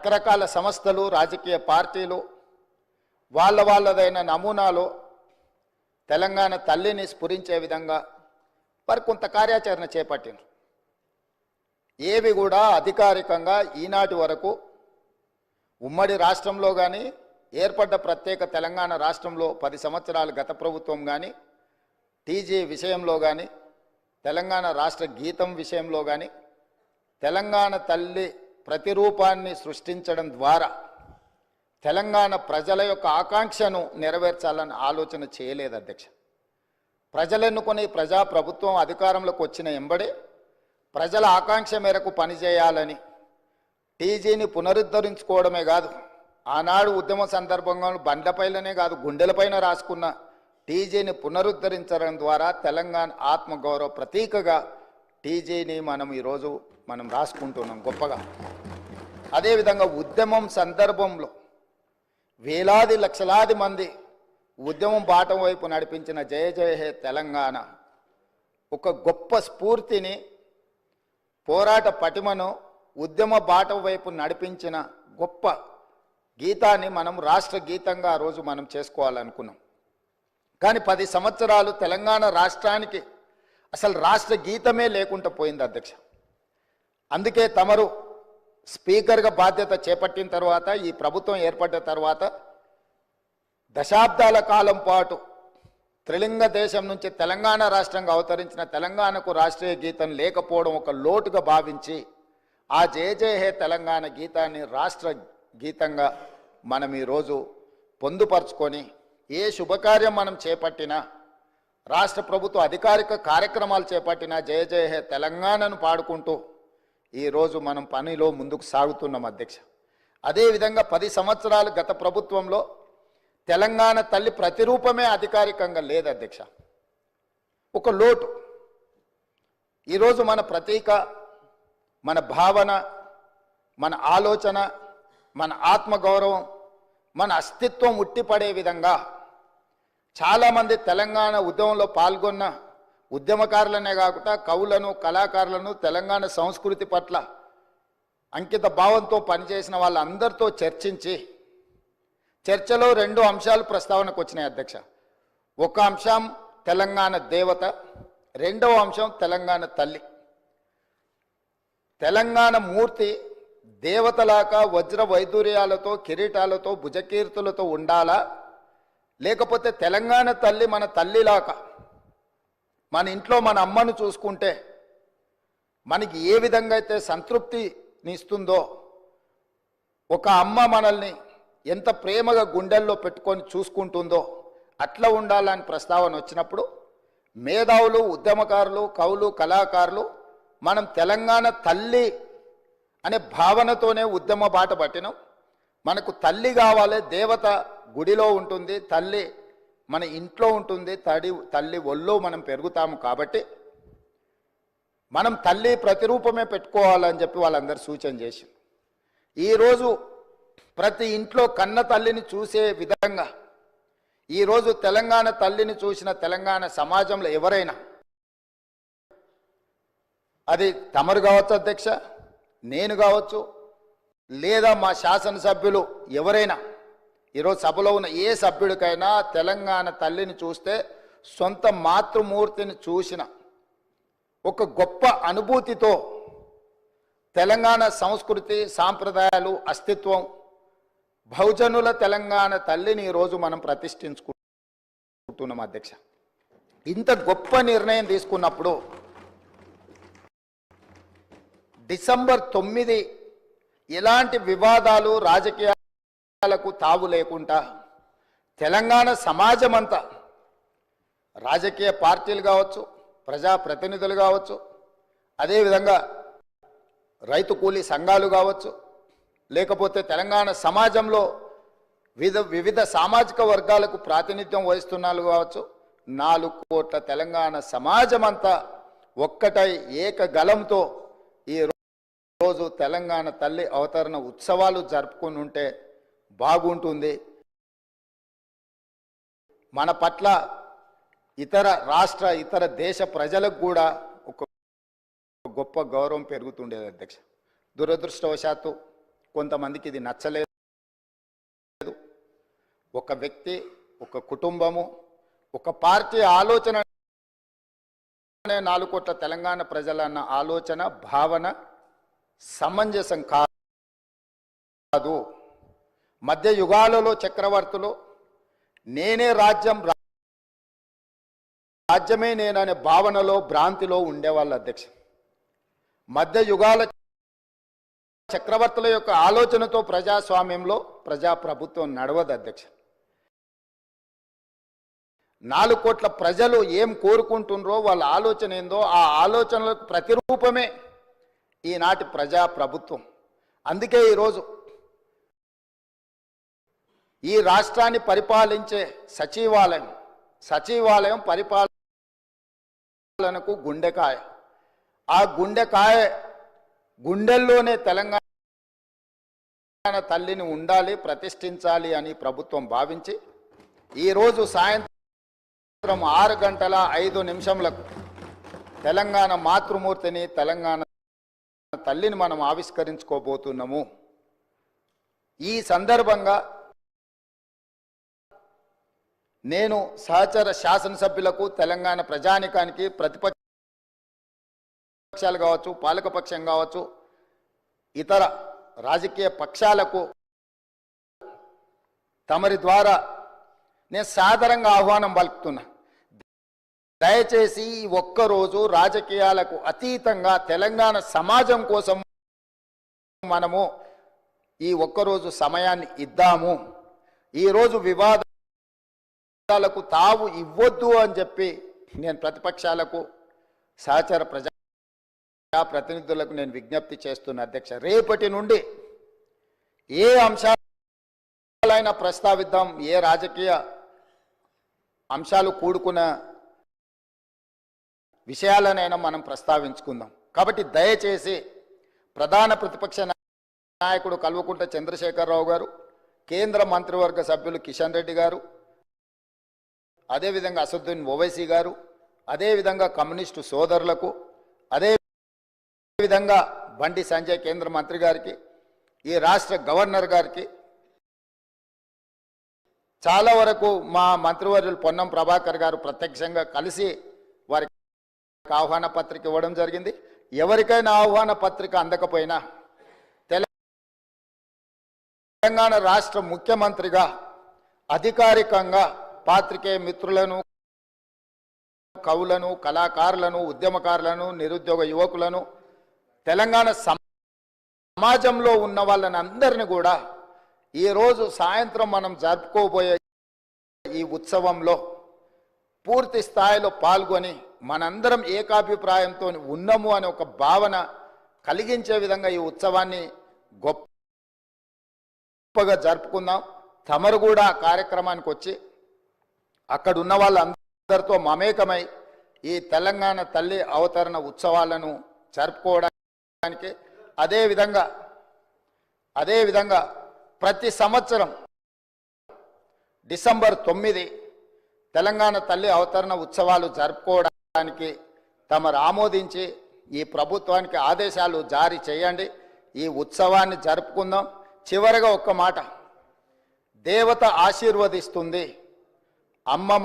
రకరకాల సంస్థలు రాజకీయ పార్టీలు వాళ్ళదైన నమూనాలో తెలంగాణ తల్లిని స్ఫురించే విధంగా మరి కొంత కార్యాచరణ చేపట్టిండ్రు. ఏవి కూడా అధికారికంగా ఈనాటి వరకు ఉమ్మడి రాష్ట్రంలో కానీ ఏర్పడ్డ ప్రత్యేక తెలంగాణ రాష్ట్రంలో 10 సంవత్సరాలు గత ప్రభుత్వం కానీ టీజీ విషయంలో కానీ తెలంగాణ రాష్ట్ర గీతం విషయంలో కానీ తెలంగాణ తల్లి ప్రతిరూపాన్ని సృష్టించడం ద్వారా తెలంగాణ ప్రజల యొక్క ఆకాంక్షను నెరవేర్చాలని ఆలోచన చేయలేదు అధ్యక్ష. ప్రజలెన్నుకొని ప్రజాప్రభుత్వం అధికారంలోకి వచ్చిన ఎంబడే ప్రజల ఆకాంక్ష మేరకు పనిచేయాలని టీజీని పునరుద్ధరించుకోవడమే కాదు, ఆనాడు ఉద్యమ సందర్భంగా బండ్లపైలనే కాదు గుండెలపైన రాసుకున్న టీజీని పునరుద్ధరించడం ద్వారా తెలంగాణ ఆత్మగౌరవ ప్రతీకగా టీజీని ఈరోజు మనం రాసుకుంటున్నాం గొప్పగా. అదేవిధంగా ఉద్యమం సందర్భంలో వేలాది లక్షలాది మంది ఉద్యమం బాట వైపు నడిపించిన జయ జయ హే తెలంగాణ ఒక గొప్ప స్ఫూర్తిని, పోరాట పటిమను, ఉద్యమ బాట వైపు నడిపించిన గొప్ప గీతాన్ని మనం రాష్ట్ర గీతంగా ఆ రోజు మనం చేసుకోవాలనుకున్నాం. కానీ 10 సంవత్సరాలు తెలంగాణ రాష్ట్రానికి అసలు రాష్ట్ర గీతమే లేకుండా పోయింది అధ్యక్ష. అందుకే తమరు స్పీకర్గా బాధ్యత చేపట్టిన తర్వాత, ఈ ప్రభుత్వం ఏర్పడ్డ తర్వాత దశాబ్దాల కాలం పాటు త్రిలింగ దేశం నుంచి తెలంగాణ రాష్ట్రంగా అవతరించిన తెలంగాణకు రాష్ట్రీయ గీతం లేకపోవడం ఒక లోటుగా భావించి ఆ జయ జయ హే తెలంగాణ గీతాన్ని రాష్ట్ర గీతంగా మనం ఈరోజు పొందుపరుచుకొని ఏ శుభకార్యం మనం చేపట్టినా, రాష్ట్ర ప్రభుత్వ అధికారిక కార్యక్రమాలు చేపట్టినా జయ జయ హే తెలంగాణను పాడుకుంటూ ఈరోజు మనం పనిలో ముందుకు సాగుతున్నాం అధ్యక్ష. అదేవిధంగా 10 సంవత్సరాలు గత ప్రభుత్వంలో తెలంగాణ తల్లి ప్రతిరూపమే అధికారికంగా లేదు అధ్యక్ష. ఒక లోటు. ఈరోజు మన ప్రతీక, మన భావన, మన ఆలోచన, మన ఆత్మగౌరవం, మన అస్తిత్వం ఉట్టిపడే విధంగా చాలామంది తెలంగాణ ఉద్యమంలో పాల్గొన్న ఉద్యమకారులనే కాకుండా కవులను, కళాకారులను, తెలంగాణ సంస్కృతి పట్ల అంకిత భావంతో పనిచేసిన వాళ్ళందరితో చర్చించి చర్చలో 2 అంశాలు ప్రస్తావనకు వచ్చినాయి అధ్యక్ష. ఒక అంశం తెలంగాణ దేవత, రెండవ అంశం తెలంగాణ తల్లి. తెలంగాణ మూర్తి దేవతలాగా వజ్ర వైదూర్యాలతో, కిరీటాలతో, భుజకీర్తులతో ఉండాలా, లేకపోతే తెలంగాణ తల్లి మన తల్లిలాగా మన ఇంట్లో మన అమ్మను చూసుకుంటే మనకి ఏ విధంగా అయితే సంతృప్తినిస్తుందో, ఒక అమ్మ మనల్ని ఎంత ప్రేమగా గుండెల్లో పెట్టుకొని చూసుకుంటుందో అట్లా ఉండాలని ప్రస్తావన వచ్చినప్పుడు మేధావులు, ఉద్యమకారులు, కవులు, కళాకారులు మనం తెలంగాణ తల్లి అనే భావనతోనే ఉద్యమ బాట పట్టినాం. మనకు తల్లి కావాలి, దేవత గుడిలో ఉంటుంది, తల్లి మన ఇంట్లో ఉంటుంది, తల్లి ఒళ్ళో మనం పెరుగుతాము. కాబట్టి మనం తల్లి ప్రతిరూపమే పెట్టుకోవాలని చెప్పి వాళ్ళందరూ సూచన చేసి ఈరోజు ప్రతి ఇంట్లో కన్న తల్లిని చూసే విధంగా ఈరోజు తెలంగాణ తల్లిని చూసిన తెలంగాణ సమాజంలో ఎవరైనా, అది తమరు కావచ్చు అధ్యక్ష, నేను కావచ్చు, లేదా మా శాసనసభ్యులు ఎవరైనా, ఈరోజు సభలో ఉన్న ఏ సభ్యుడికైనా తెలంగాణ తల్లిని చూస్తే సొంత మాతృమూర్తిని చూసిన ఒక గొప్ప అనుభూతితో తెలంగాణ సంస్కృతి, సాంప్రదాయాలు, అస్తిత్వం, బహుజనుల తెలంగాణ తల్లిని ఈరోజు మనం ప్రతిష్ఠించుకుంటున్నాం అధ్యక్ష. ఇంత గొప్ప నిర్ణయం తీసుకున్నప్పుడు డిసెంబర్ 9 ఎలాంటి వివాదాలు, రాజకీయాలకు తావు లేకుండా తెలంగాణ సమాజం అంతా, రాజకీయ పార్టీలు కావచ్చు, ప్రజాప్రతినిధులు కావచ్చు, అదేవిధంగా రైతు కూలీ సంఘాలు కావచ్చు, లేకపోతే తెలంగాణ సమాజంలో వివిధ సామాజిక వర్గాలకు ప్రాతినిధ్యం వహిస్తున్నారు కావచ్చు, 4 కోట్ల తెలంగాణ సమాజం అంతా ఒక్కటై ఏకగలంతో ఈరోజు తెలంగాణ తల్లి అవతరణ ఉత్సవాలు జరుపుకుని ఉంటే బాగుంటుంది. మన పట్ల ఇతర రాష్ట్ర, ఇతర దేశ ప్రజలకు కూడా ఒక గొప్ప గౌరవం పెరుగుతుండేది అధ్యక్ష. దురదృష్టవశాత్తు కొంతమందికి ఇది నచ్చలేదు. ఒక వ్యక్తి, ఒక కుటుంబము, ఒక పార్టీ ఆలోచన 4 కోట్ల తెలంగాణ ప్రజలన్న ఆలోచన భావన సమంజసం కాదు. మధ్య యుగాలలో చక్రవర్తులు నేనే రాజ్యం, రాజ్యమే నేననే భావనలో భ్రాంతిలో ఉండేవాళ్ళు అధ్యక్ష. మధ్య యుగాల చక్రవర్తుల యొక్క ఆలోచనతో ప్రజాస్వామ్యంలో ప్రజాప్రభుత్వం నడవదు అధ్యక్ష. 4 కోట్ల ప్రజలు ఏం కోరుకుంటున్నారో వాళ్ళ ఆలోచన ఏందో ఆ ఆలోచనలకు ప్రతిరూపమే ఈనాటి ప్రజాప్రభుత్వం. అందుకే ఈరోజు ఈ రాష్ట్రాన్ని పరిపాలించే సచివాలయం పరిపాలనకు గుండెకాయ. ఆ గుండెల్లోనే తెలంగాణ తల్లిని ఉండాలి, ప్రతిష్ఠించాలి అని ప్రభుత్వం భావించి ఈరోజు సాయంత్రం 6:05 తెలంగాణ మాతృమూర్తిని, తెలంగాణ తల్లిని మనం ఆవిష్కరించుకోబోతున్నాము. ఈ సందర్భంగా నేను సహచర శాసనసభ్యులకు, తెలంగాణ ప్రజానికానికి, ప్రతిపక్షాలు కావచ్చు, పాలకపక్షం కావచ్చు, ఇతర రాజకీయ పక్షాలకు తమరి ద్వారా నేను సాదరంగా ఆహ్వానం పలుకుతున్నా. దయచేసి ఈ ఒక్కరోజు రాజకీయాలకు అతీతంగా తెలంగాణ సమాజం కోసం మనము ఈ ఒక్కరోజు సమయాన్ని ఇద్దాము. ఈరోజు వివాదాలకు తావు ఇవ్వద్దు అని చెప్పి నేను ప్రతిపక్షాలకు, సహచర ప్రజాప్రతినిధులకు నేను విజ్ఞప్తి చేస్తున్నా అధ్యక్ష. రేపటి నుండి ఏ అంశాలైనా ప్రస్తావిద్దాం, ఏ రాజకీయ అంశాలు కూడుకున్న విషయాలనైనా మనం ప్రస్తావించుకుందాం. కాబట్టి దయచేసి ప్రధాన ప్రతిపక్ష నాయకుడు కల్వకుంట్ల చంద్రశేఖరరావు గారు, కేంద్ర మంత్రివర్గ సభ్యులు కిషన్ రెడ్డి గారు, అదేవిధంగా అసదుద్దీన్ ఓవైసీ గారు, అదేవిధంగా కమ్యూనిస్టు సోదరులకు, అదేవిధంగా బండి సంజయ్ కేంద్ర మంత్రి గారికి, ఈ రాష్ట్ర గవర్నర్ గారికి, చాలా వరకు మా మంత్రివర్యులు పొన్నం ప్రభాకర్ గారు ప్రత్యక్షంగా కలిసి వారికి ఆహ్వాన పత్రిక ఇవ్వడం జరిగింది. ఎవరికైనా ఆహ్వాన పత్రిక అందకపోయినా తెలంగాణ రాష్ట్ర ముఖ్యమంత్రిగా అధికారికంగా పాత్రికేయ మిత్రులను, కవులను, కళాకారులను, ఉద్యమకారులను, నిరుద్యోగ యువకులను, తెలంగాణ సమాజంలో ఉన్న వాళ్ళని అందరినీ కూడా ఈరోజు సాయంత్రం మనం జరుపుకోబోయే ఈ ఉత్సవంలో పూర్తి స్థాయిలో పాల్గొని మనందరం ఏకాభిప్రాయంతో ఉన్నాము అనే ఒక భావన కలిగించే విధంగా ఈ ఉత్సవాన్ని గొప్పగా జరుపుకుందాం. తమరు కూడా కార్యక్రమానికి వచ్చి అక్కడ ఉన్న వాళ్ళందరితో మమేకమై ఈ తెలంగాణ తల్లి అవతరణ ఉత్సవాలను జరుపుకోవడానికి, అదేవిధంగా ప్రతి సంవత్సరం డిసెంబర్ 9 తెలంగాణ తల్లి అవతరణ ఉత్సవాలు జరుపుకోవడానికి తమరు ఆమోదించి ఈ ప్రభుత్వానికి ఆదేశాలు జారీ చేయండి. ఈ ఉత్సవాన్ని జరుపుకుందాం. చివరగా ఒక్క మాట, దేవత ఆశీర్వదిస్తుంది, అమ్మ మన